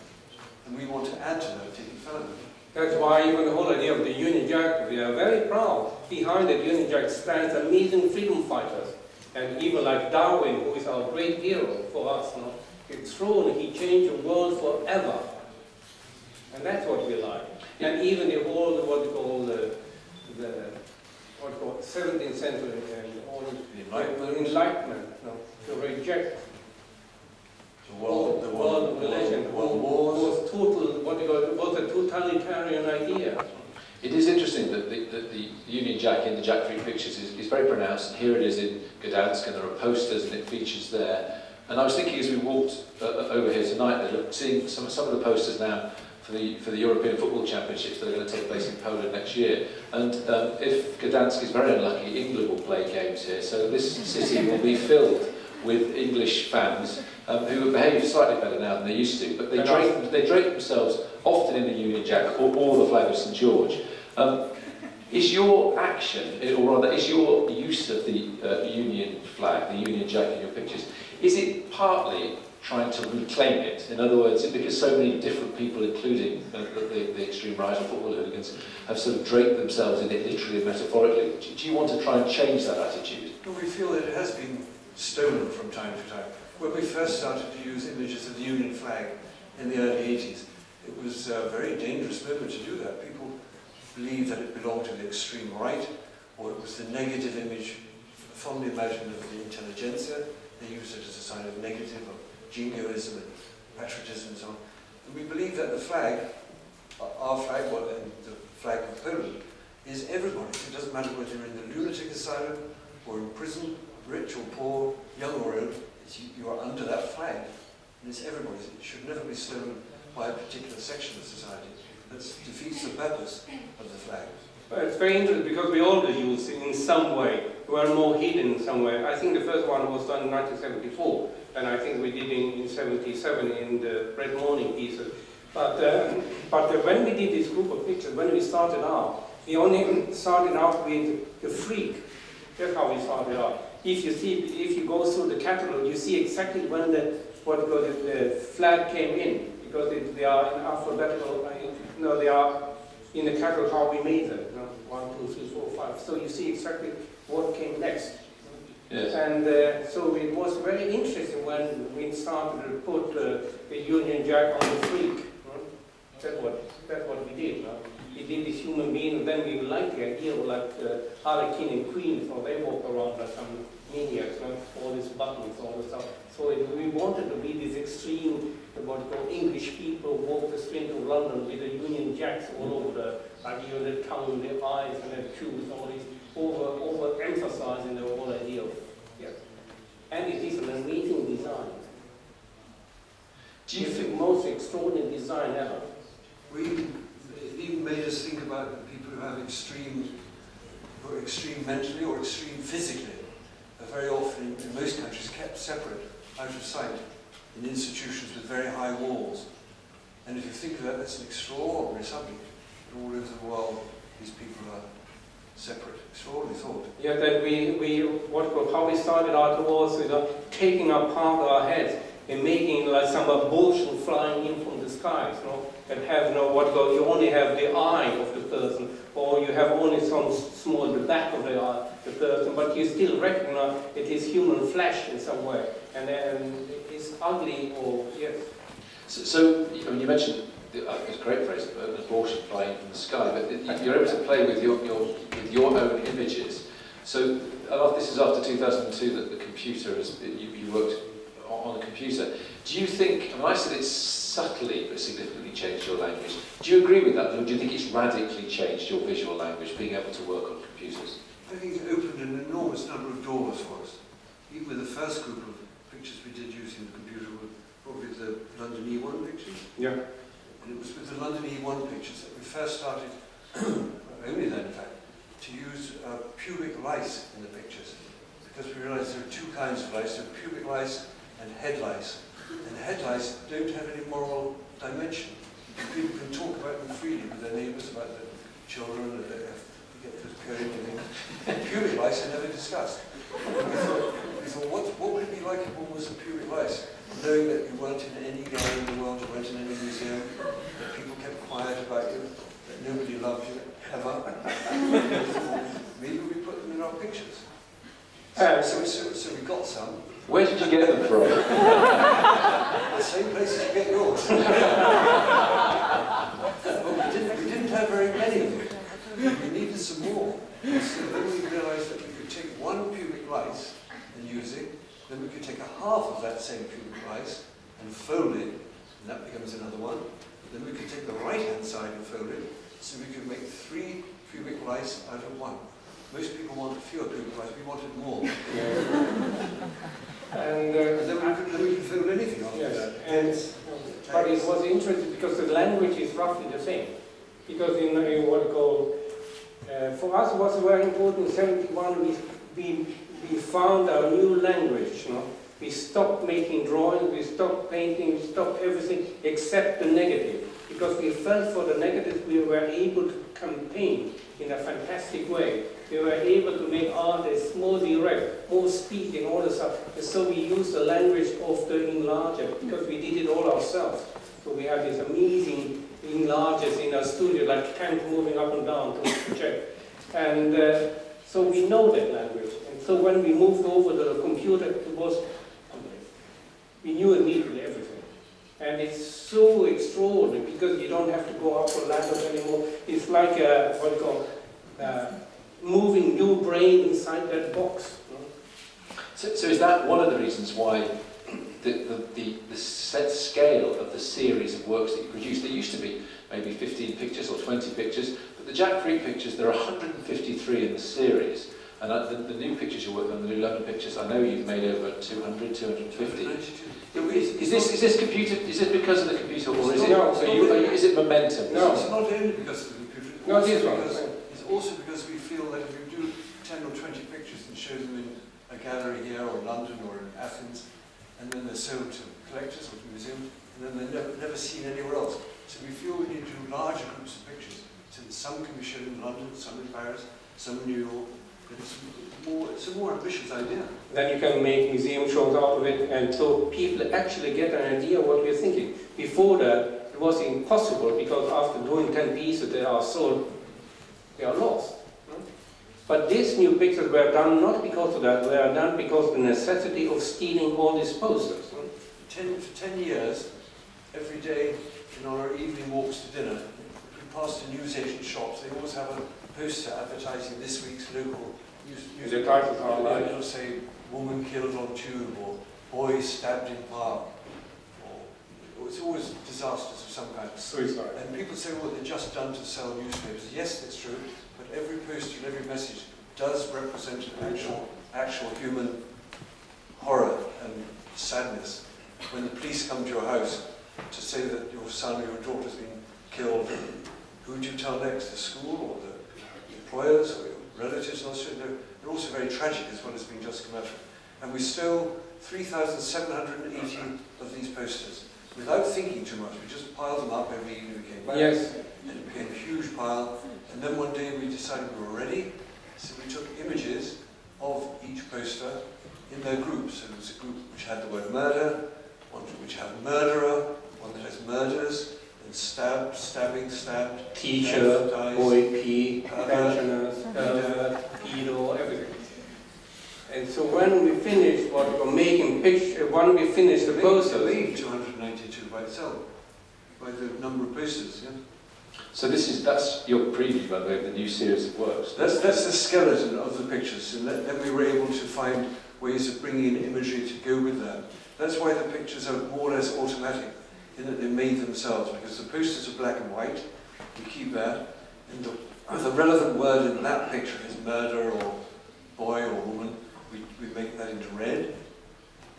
And we want to add to that, taking further. That's why even the whole idea of the Union Jack, we are very proud. Behind the Union Jack stands amazing freedom fighters. And even like Darwin, who is our great hero for us, you know, his throne, he changed the world forever. And that's what we like. And even the whole, what we call the 17th century and all the Enlightenment, you know, to reject The world religion, world wars. was total, what we call, was a totalitarian idea. It is interesting that the Union Jack in the Jack Free pictures is very pronounced, and here it is in Gdańsk, and there are posters and it features there. And I was thinking as we walked over here tonight, seeing some of the posters now for the European Football Championships that are going to take place in Poland next year. And if Gdańsk is very unlucky, England will play games here, so this city will be filled with English fans who behave slightly better now than they used to, but they drape themselves often in the Union Jack or the flag of St George. Is your action, or rather is your use of the Union flag, the Union Jack in your pictures, is it partly trying to reclaim it? In other words, because so many different people, including the extreme right or football hooligans, have sort of draped themselves in it literally and metaphorically. Do you want to try and change that attitude? Well, we feel that it has been stolen from time to time. When we first started to use images of the Union flag in the early 80s, it was a very dangerous moment to do that. People believed that it belonged to the extreme right, or it was the negative image, fondly imagined of the intelligentsia. They used it as a sign of negative, of jingoism and patriotism and so on. And we believe that the flag, our flag, and the flag of Poland, is everybody's. It doesn't matter whether you're in the lunatic asylum or in prison, rich or poor, young or old, you are under that flag. And it's everybody's. It should never be stolen by a particular section of society. That defeats the purpose of the flag. But it's very interesting because we all use it in some way. We are more hidden in some way. I think the first one was done in 1974, and I think we did in 77 in the Red Morning pieces. But when we did this group of pictures, when we started out, we only started out with the freak. That's how we started out. If you go through the catalog, you see exactly when the flag came in, because they are in alphabetical. They are in the catalog how we made them. 1, 2, 3, 4, 5. So you see exactly what came next. Yes. And so it was very interesting when we started to put the Union Jack on the freak. That's what we did. We did this human being, and then we liked the idea of like Harlequin and Queen, so they walk around like some maniacs, you know, all these buttons, all this stuff. So we wanted to be these extreme, what you call English people walk the street of London with the Union Jacks all over the idea of the tongue, the eyes, and the shoes, all these over-emphasizing the whole idea of, yes. And it is an amazing design. Do you it's think the most extraordinary design ever? It even made us think about the people who have extreme mentally or extreme physically, are very often, in most countries, kept separate, out of sight, in institutions with very high walls. And if you think of that, that's an extraordinary subject. All over the world, these people are separate. Extraordinary thought. Yeah, that how we started our tours, you know, taking apart our heads and making like some abortion flying in from the skies, you know, and have, you know, you only have the eye of the person, or you have only some small, the back of the eye, the person, but you still recognize it is human flesh in some way, and it's ugly, or yes. So I mean, you mentioned it's a great phrase, an abortion flying from the sky, but you're able to play with your own images. So this is after 2002 that the computer you worked on the computer. Do you think, I said it's subtly but significantly changed your language. Do you agree with that, or do you think it's radically changed your visual language, being able to work on computers? I think it opened an enormous number of doors for us. Even with the first group of pictures we did using the computer were probably the London E1 pictures. Yeah. And it was with the London E1 pictures that we first started, only then in fact, to use pubic lice in the pictures. Because we realized there are two kinds of lice, there are pubic lice and head lice. And head lice don't have any moral dimension. People can talk about them freely with their neighbours, about their children, and they get those period and things. Pubic lice are never discussed. And we thought, what would it be like if one was a pubic lice? Knowing that you weren't in any gallery in the world, you weren't in any museum, that people kept quiet about you, that nobody loved you, ever. Maybe we put them in our pictures. So we got some. Where did you get them from? The same place as you get yours. But we didn't have very many of them. We needed some more. So then we realized that we could take one pubic lice and use it. Then we could take a half of that same pubic lice and fold it, and that becomes another one. Then we could take the right-hand side and fold it, so we could make 3 pubic lice out of 1. Most people wanted fewer pubic lice, we wanted more. And then we could fold anything after that. But it was interesting because the language is roughly the same. Because in what you call, for us it was very important in 1971 we found our new language, you know. We stopped making drawings, we stopped painting, we stopped everything except the negative. Because we felt for the negative we were able to campaign in a fantastic way. We were able to make art as more direct, more speed and all this stuff. And so we used the language of the enlarger because we did it all ourselves. So we had these amazing enlargers in our studio, like tanks moving up and down to check. And so we know that language. And so when we moved over to the computer, it was, we knew immediately everything. And it's so extraordinary because you don't have to go up for ladders anymore. It's like a, what you call, moving new brain inside that box. So is that one of the reasons why the set scale of the series of works that you produced, there used to be maybe 15 pictures or 20 pictures, but the Jack Freak pictures, there are 153 in the series, and the new pictures you work on, the new London pictures, I know you've made over 200, 250. Is this because of the computer, or is it, is it momentum? No, it's not only because of the computer. No, it is wrong. It's also because we feel that if we do 10 or 20 pictures and show them in a gallery here or London or in Athens, and then they're sold to collectors or to museums, and then they're never seen anywhere else. So we feel we need to do larger groups of pictures, so that some can be shown in London, some in Paris, some in New York. But it's a more ambitious idea. Then you can make museum shows out of it, and so people actually get an idea of what we're thinking. Before that, it was impossible, because after doing 10 pieces, they are sold, they are lost. But these new pictures were done not because of that, they are done because of the necessity of stealing all these posters. For 10 years, every day in our evening walks to dinner, we passed the newsagent shops. They always have a poster advertising this week's local news. The titles are like, it'll say woman killed on tube, or boy stabbed in park, or it's always disasters of some kind. Suicide. And people say, well, they're just done to sell newspapers. Yes, that's true, but every poster and every message does represent an actual human horror and sadness. When the police come to your house to say that your son or your daughter's been killed, who do you tell next? The school or the employers or your relatives? And also, they're also very tragic as well as being just commercial. And we stole 3,780 of these posters without thinking too much. We just piled them up every evening we came back. Yes. And it became a huge pile. And then one day we decided we were ready. So we took images of each poster in their groups. So there was a group which had the word murder, one which had murderer, one that has murders, and stabbed, stabbing, stabbed. Teacher, dies, boy, P, pensioners, pedo, everything. And so when we finished what we were making when we finished the posters, made 292 by itself, by the number of posters. Yeah. So that's your preview, by the way, of the new series of works. That's the skeleton of the pictures, and then we were able to find ways of bringing in imagery to go with that. That's why the pictures are more or less automatic, in that they're made themselves, because the posters are black and white. We keep that, and the relevant word in that picture is murder or boy or woman. We make that into red,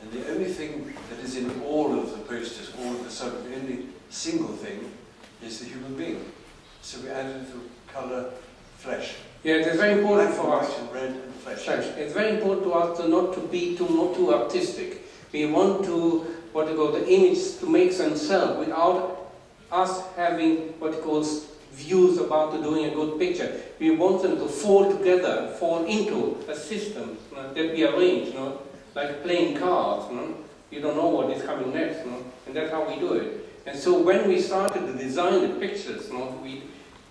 and the only thing that is in all of the posters, all of the subject, the only single thing is the human being. So we added the colour flesh. yeah, it's very important Black for and us. white and red and flesh. It's very important to us not to be too artistic. We want to the image to make themselves without us having views about doing a good picture. We want them to fall together, fall into a system that we arrange, like playing cards. You don't know what is coming next, and that's how we do it. And so when we started to design the pictures,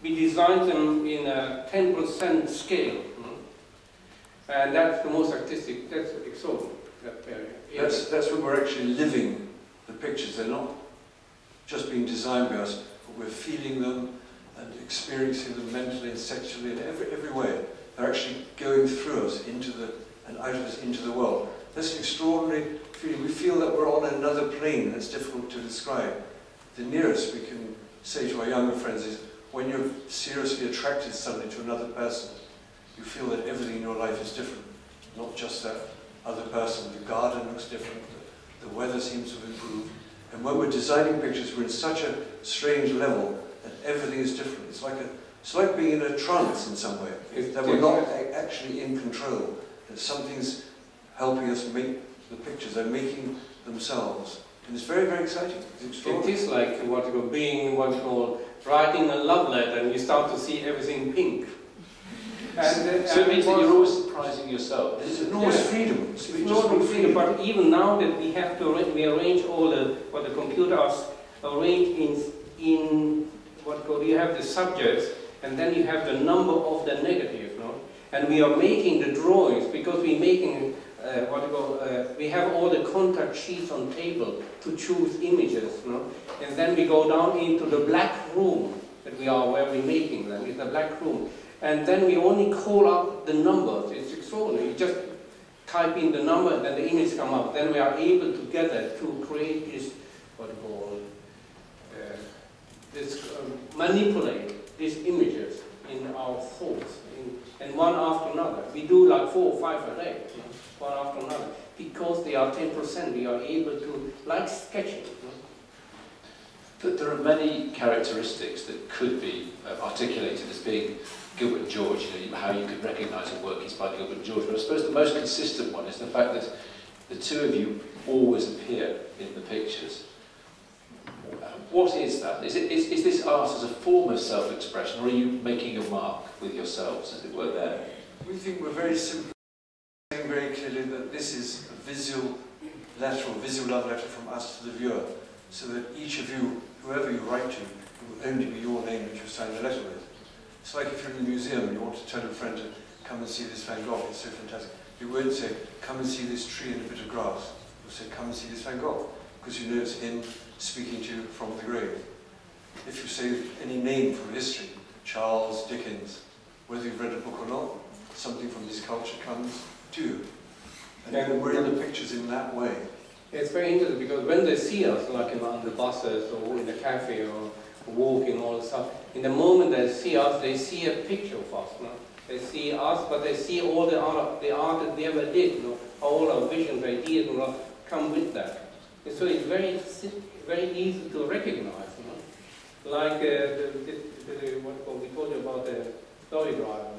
we designed them in a 10% scale, and that's the most artistic. That's extraordinary. That's when we're actually living the pictures. They're not just being designed by us, but we're feeling them and experiencing them mentally and sexually in every way. They're actually going through us and out of us into the world. That's an extraordinary feeling. We feel that we're on another plane that's difficult to describe. The nearest we can say to our younger friends is when you're seriously attracted suddenly to another person, you feel that everything in your life is different, not just that other person. The garden looks different, the weather seems to have improved. And when we're designing pictures, we're in such a strange level that everything is different. It's like being in a trance in some way, that we're not actually in control, that something's helping us make the pictures. They're making themselves. And it's very, very exciting. It's extraordinary. It is like being writing a love letter, and you start to see everything pink. So it means that you're always surprising yourself. There's enormous freedom. It's enormous freedom, but even now that we have to we arrange all the computers arrange in you have the subjects, and then you have the number of the negative, and we are making the drawings because we're making we have all the contact sheets on table to choose images, and then we go down into the black room that where we're making them. It's the black room. And then we only call up the numbers. It's extraordinary. You just type in the number and then the image come up. Then we are able together to create this, manipulate these images in our thoughts, and one after another. We do like 4 or 5 a day, one after another. Because they are 10%, we are able to, like sketching. But there are many characteristics that could be articulated as being Gilbert and George, how you could recognise a work is by Gilbert and George. But I suppose the most consistent one is the fact that the two of you always appear in the pictures. What is that? Is this art as a form of self-expression, or are you making a mark with yourselves, as it were, there? We think we're very simple, saying very clearly that this is a visual letter, or visual love letter from us to the viewer, so that each of you, whoever you write to, it will only be your name that you sign the letter with. It's like if you're in a museum and you want to tell a friend to come and see this Van Gogh, it's so fantastic. You won't say, come and see this tree and a bit of grass. You'll say, come and see this Van Gogh, because you know it's him speaking to you from the grave. If you say any name from history, Charles Dickens, whether you've read a book or not, something from his culture comes to you. And we're in the pictures in that way. It's very interesting because when they see us, like on the buses or in the cafe or walking, all the stuff, in the moment they see us, they see a picture of us. No? They see us, but they see all the art that they ever did. No? All our visions, ideas, come with that. And so it's very easy to recognize. No? Like what we told you about the lorry driver.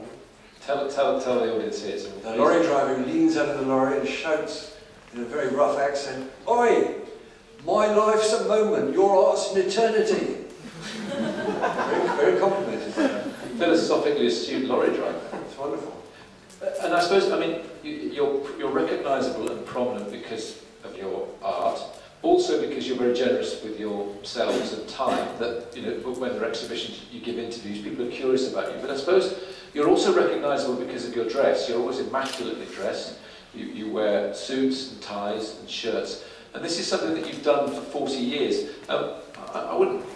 No? Tell the audience here. The lorry driver who leans out of the lorry and shouts in a very rough accent, "Oi! My life's a moment, your art's an eternity." Very complimented. Philosophically astute lorry driver. It's wonderful. And I suppose, I mean, you're recognisable and prominent because of your art, also because you're very generous with yourselves and time, that, you know, when there are exhibitions, you give interviews, people are curious about you. But I suppose you're also recognisable because of your dress. You're always immaculately dressed. You wear suits and ties and shirts. And this is something that you've done for 40 years. I wouldn't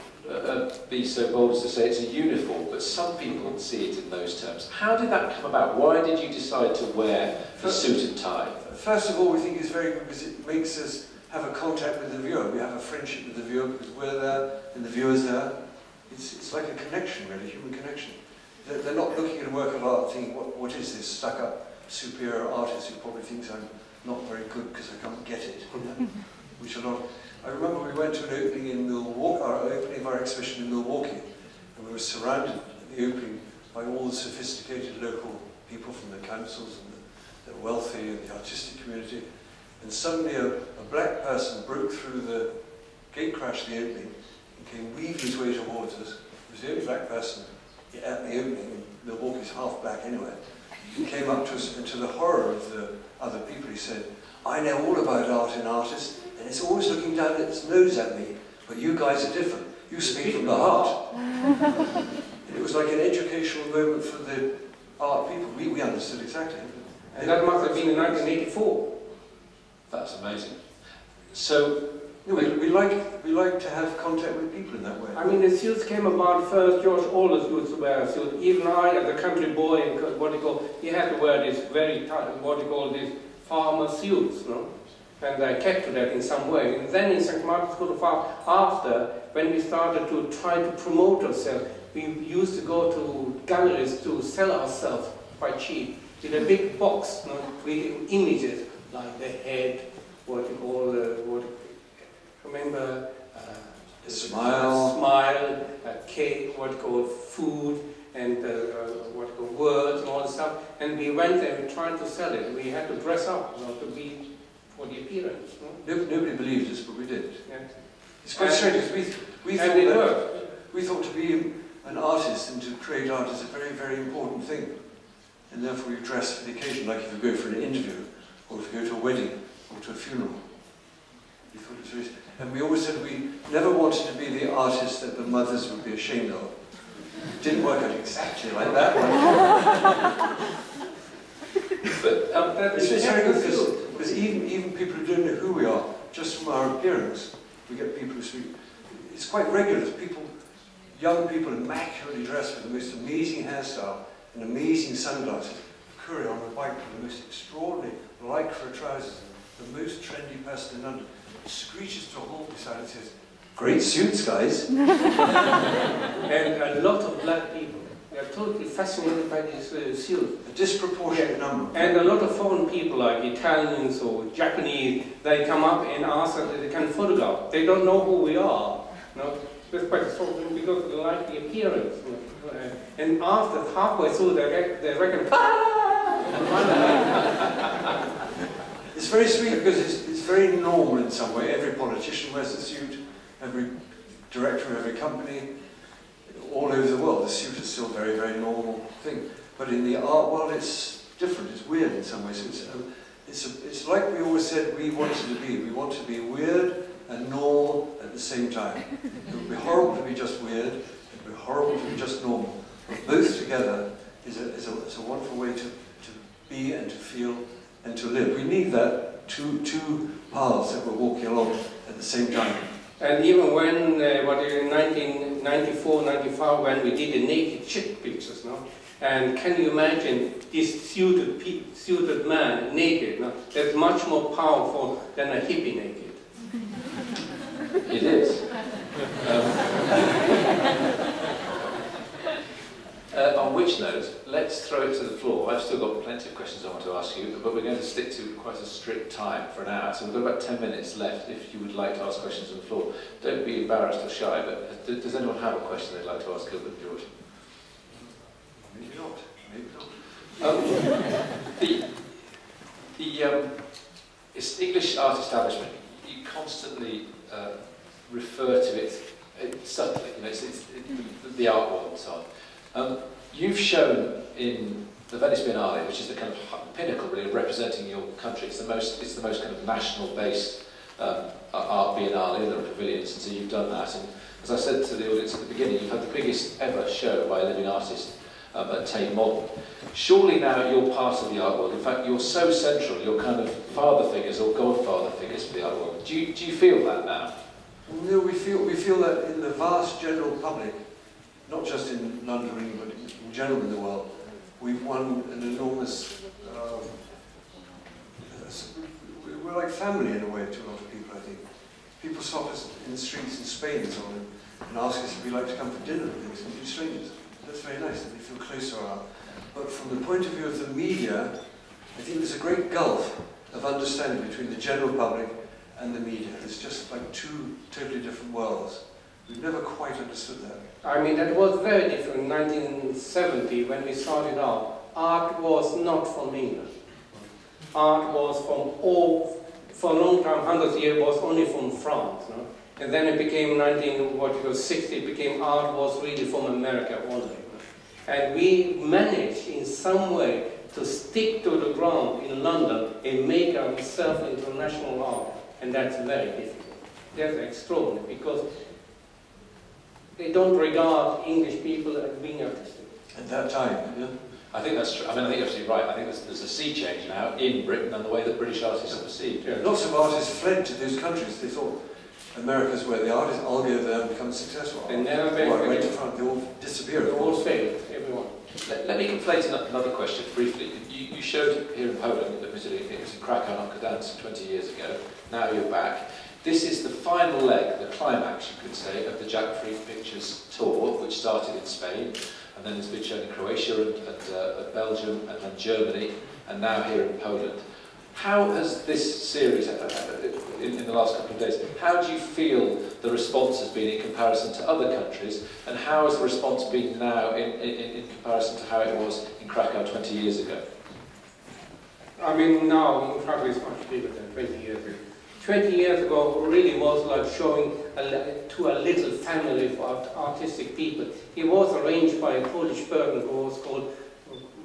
be so bold as to say it's a uniform, but some people see it in those terms. How did that come about? Why did you decide to wear the suit and tie? First of all, we think it's very good because it makes us have a contact with the viewer. We have a friendship with the viewer because we're there and the viewer's there. It's like a connection, really, human connection. They're not looking at a work of art thinking, what is this stuck-up superior artist who probably thinks I'm not very good because I can't get it. Which a lot. I remember we went to an opening in Milwaukee, our opening of our exhibition in Milwaukee, and we were surrounded at the opening by all the sophisticated local people from the councils and the wealthy and the artistic community. And suddenly a black person broke through the gate crash of the opening and came weaving his way towards us. He was the only black person at the opening, and Milwaukee's half black anyway. He came up to us, and to the horror of the other people, he said, "I know all about art and artists, and it's always looking down its nose at me, but you guys are different. You speak from the heart." And it was like an educational moment for the art people. We understood exactly. And that must have been in 1984. That's amazing. So, We like to have contact with people in that way. I mean, the suits came about first. George always used to wear a suit. Even I, as a country boy, he had to wear this very tight, these farmer suits, no? And I kept to that in some way. And then in St. Martin's School of Art, after, when we started to try to promote ourselves, we used to go to galleries to sell ourselves quite cheap, in a big box, no? With images like the head, remember, the smile, cake, food, and words and all the stuff. And we went there and tried to sell it. We had to dress up, to be for the appearance. No? Nobody believed us, but we did. Yeah. It's quite strange because we thought to be an artist and to create art is a very, very important thing. And therefore you dress for the occasion, like if you go for an interview, or if you go to a wedding, or to a funeral. We thought it was very... And we always said we never wanted to be the artist that the mothers would be ashamed of. It didn't work out exactly like that one. But it's very good because even people who don't know who we are, just from our appearance, we get people who speak. It's quite regular. People, young people immaculately dressed with the most amazing hairstyle and amazing sunglasses, courier on a bike with the most extraordinary lycra trousers, the most trendy person in London, screeches to a halt beside and says, "Great suits, guys." And a lot of black people, they are totally fascinated by these suits. A disproportionate number. And a lot of foreign people, like Italians or Japanese, they come up and ask us if they can photograph. They don't know who we are. No? That's quite something because they like the appearance. And after halfway through, they reckon, It's very sweet because it's very normal in some way. Every politician wears a suit, every director of every company, all over the world, the suit is still a very, very normal thing. But in the art world, it's different. It's weird in some ways. It's like we always said we wanted to be. We want to be weird and normal at the same time. It would be horrible to be just weird. It would be horrible to be just normal. But both together is a wonderful way to be and to feel and to live. We need that two paths that we're walking along at the same time. And even when, in 94, 95, when we did the naked chick pictures, no? And can you imagine this suited man naked? No? That's much more powerful than a hippie naked. It is. On which note, let's throw it to the floor. I've still got plenty of questions I want to ask you, but we're going to stick to quite a strict time for an hour. So we've got about 10 minutes left if you would like to ask questions on the floor. Don't be embarrassed or shy, but does anyone have a question they'd like to ask Gilbert and George? Maybe not. Maybe not. It's English art establishment, you constantly refer to it subtly, you know, it's the art world and so on. You've shown in the Venice Biennale, which is the kind of pinnacle really of representing your country. It's the most kind of national-based art biennale. There are pavilions, and so you've done that. And as I said to the audience at the beginning, you've had the biggest ever show by a living artist at Tate Modern. Surely now you're part of the art world. In fact, you're so central. You're kind of father figures or godfather figures for the art world. Do you feel that now? No, we feel that in the vast general public, not just in London or England, but in general in the world, we've won an enormous. We're like family in a way to a lot of people, I think. People stop us in the streets in Spain and so on and ask us if we'd like to come for dinner and things, and we're strangers. That's very nice that they feel close to our art. But from the point of view of the media, I think there's a great gulf of understanding between the general public and the media. It's just like two totally different worlds. We've never quite understood that. I mean, that was very different in 1970 when we started out. Art was not from England. Art was from for a long time, hundreds of years, was only from France. No? And then it became 1960, it became art was really from America only. And we managed in some way to stick to the ground in London and make ourselves international art. And that's very difficult. That's extraordinary because they don't regard English people as being artistic. At that time, yeah. I think that's true. I mean, I think you're absolutely right. I think there's a sea change now in Britain and the way that British artists are perceived. Yeah. Lots of artists fled to those countries. They thought America's where the artists, I'll go there and become successful. They never went to France, they all disappeared. They all failed, everyone. Let me conflate another question briefly. You showed here in Poland, admittedly, it was in Krakow, not Gdańsk, 20 years ago. Now you're back. This is the final leg, the climax, you could say, of the Jack Fried Pictures tour, which started in Spain, and then has been shown in Croatia and Belgium, and then Germany, and now here in Poland. How has this series, in the last couple of days, how do you feel the response has been in comparison to other countries, and how has the response been now in comparison to how it was in Krakow 20 years ago? I mean, now in Krakow is much bigger than 20 years ago. 20 years ago really was like showing to a little family of artistic people. It was arranged by a Polish person who was called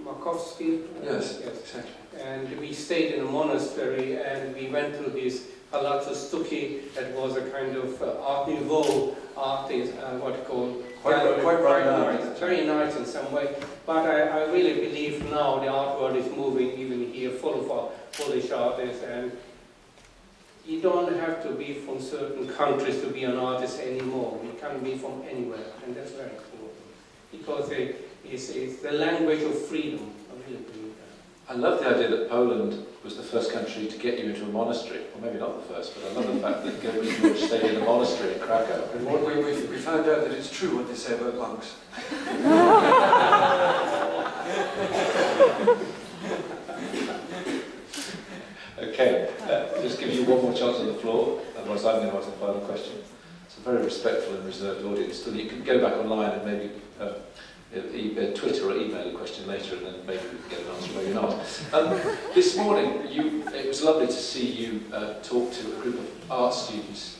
Markowski. Yes, exactly. And we stayed in a monastery and we went to this Palazzo Stucchi that was a kind of Art Nouveau artist, what you call quite nice, very nice in some way. But I really believe now the art world is moving even here, full of Polish artists, and you don't have to be from certain countries to be an artist anymore. You can be from anywhere, and that's very important. Because it's the language of freedom. I really believe that. I love the idea that Poland was the first country to get you into a monastery. Well, maybe not the first, but I love the fact that Gilbert and George stayed in a monastery in Krakow. And we found out that it's true what they say about monks. Okay, just give you one more chance on the floor, otherwise I'm going to ask the final question. It's a very respectful and reserved audience. Still, you can go back online and maybe Twitter or email a question later, and then maybe we can get an answer, maybe not. This morning, it was lovely to see you talk to a group of art students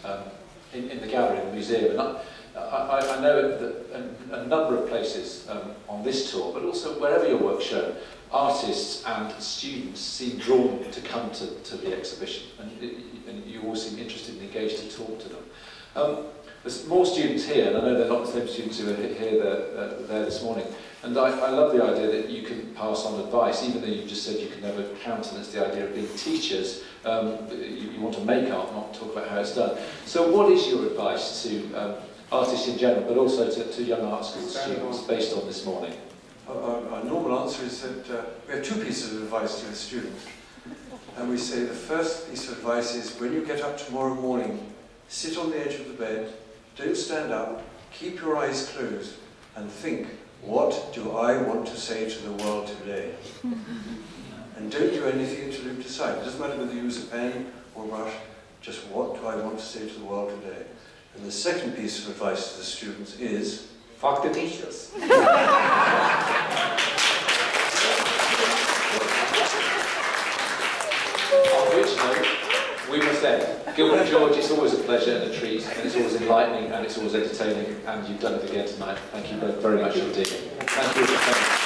in the gallery, in the museum. And I know that a number of places on this tour, but also wherever your work's shown, artists and students seem drawn to come to the exhibition, and you all seem interested and engaged to talk to them. There's more students here, and I know they're not the same students who are here there this morning, and I love the idea that you can pass on advice, even though you've just said you can never countenance the idea of being teachers. You want to make art, not talk about how it's done. So what is your advice to artists in general, but also to young art school students based on this morning? Our normal answer is that we have two pieces of advice to the students. And we say the first piece of advice is when you get up tomorrow morning, sit on the edge of the bed, don't stand up, keep your eyes closed and think, what do I want to say to the world today? And don't do anything until you've decided. It doesn't matter whether you use a pen or brush, just what do I want to say to the world today? And the second piece of advice to the students is, Fuck the teachers. On which note, we must end. Gilbert, George, it's always a pleasure and a treat, and it's always enlightening and it's always entertaining, and you've done it again tonight. Thank you both very much indeed. Thank you.